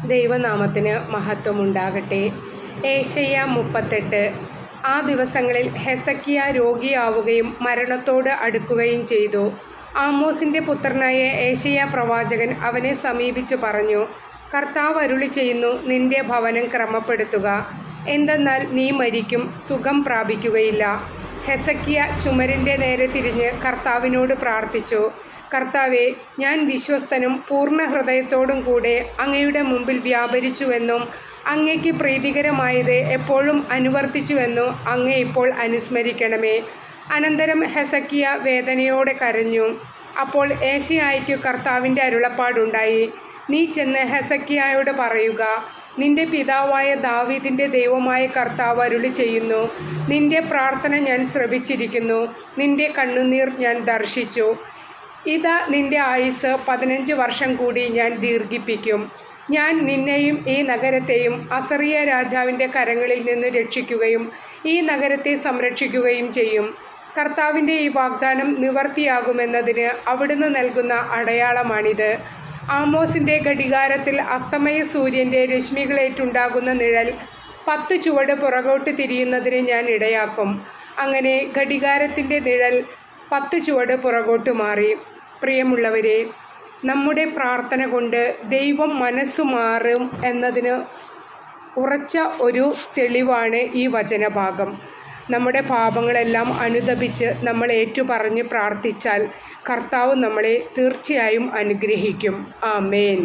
ദൈവനാമത്തിന് മഹത്വമുണ്ടാകട്ടെ. ഏശയ്യ 38. ആ ദിവസങ്ങളിൽ ഹെസക്കിയ രോഗിയാവുകയും മരണത്തോട് അടുക്കുകയും ചെയ്തു. ആമോസിൻ്റെ പുത്രനായ ഏശയ്യ പ്രവാചകൻ അവനെ സമീപിച്ച് പറഞ്ഞു, കർത്താവ് അരുളി ചെയ്യുന്നു, നിന്റെ ഭവനം ക്രമപ്പെടുത്തുക, എന്തെന്നാൽ നീ മരിക്കും, സുഖം പ്രാപിക്കുകയില്ല. ഹെസക്കിയ ചുമരിൻ്റെ നേരെ തിരിഞ്ഞ് കർത്താവിനോട് പ്രാർത്ഥിച്ചു, കർത്താവേ, ഞാൻ വിശ്വസ്തനും പൂർണ്ണ ഹൃദയത്തോടും കൂടെ അങ്ങയുടെ മുമ്പിൽ വ്യാപരിച്ചുവെന്നും അങ്ങയ്ക്ക് പ്രീതികരമായത് എപ്പോഴും അനുവർത്തിച്ചുവെന്നും അങ്ങ് ഇപ്പോൾ അനുസ്മരിക്കണമേ. അനന്തരം ഹെസക്കിയ വേദനയോടെ കരഞ്ഞു. അപ്പോൾ ഏശയ്യായ്ക്ക് കർത്താവിൻ്റെ അരുളപ്പാടുണ്ടായി, നീ ചെന്ന് ഹെസക്കിയായോട് പറയുക, നിന്റെ പിതാവായ ദാവീദിൻ്റെ ദൈവമായ കർത്താവ് അരുളി ചെയ്യുന്നു, നിന്റെ പ്രാർത്ഥന ഞാൻ ശ്രവിച്ചിരിക്കുന്നു, നിന്റെ കണ്ണുനീർ ഞാൻ ദർശിച്ചു. ഇതാ നിന്റെ ആയുസ് 15 വർഷം കൂടി ഞാൻ ദീർഘിപ്പിക്കും. ഞാൻ നിന്നെയും ഈ നഗരത്തെയും അസറിയ രാജാവിൻ്റെ കരങ്ങളിൽ നിന്ന് രക്ഷിക്കുകയും ഈ നഗരത്തെ സംരക്ഷിക്കുകയും ചെയ്യും. കർത്താവിൻ്റെ ഈ വാഗ്ദാനം നിവർത്തിയാകുമെന്നതിന് അവിടുന്ന് നൽകുന്ന അടയാളമാണിത്. ആമോസിൻ്റെ ഘടികാരത്തിൽ അസ്തമയ സൂര്യൻ്റെ രശ്മികളേറ്റുണ്ടാകുന്ന നിഴൽ 10 ചുവട് പുറകോട്ട് തിരിയുന്നതിന് ഞാൻ ഇടയാക്കും. അങ്ങനെ ഘടികാരത്തിൻ്റെ നിഴൽ 10 ചുവട് പുറകോട്ട് മാറി. പ്രിയമുള്ളവരെ, നമ്മുടെ പ്രാർത്ഥന കൊണ്ട് ദൈവം മനസ്സു മാറും എന്നതിന് ഉറച്ച ഒരു തെളിവാണ് ഈ വചനഭാഗം. നമ്മുടെ പാപങ്ങളെല്ലാം അനുതപിച്ച് നമ്മൾ ഏറ്റുപറഞ്ഞ് പ്രാർത്ഥിച്ചാൽ കർത്താവ് നമ്മളെ തീർച്ചയായും അനുഗ്രഹിക്കും. ആമേൻ.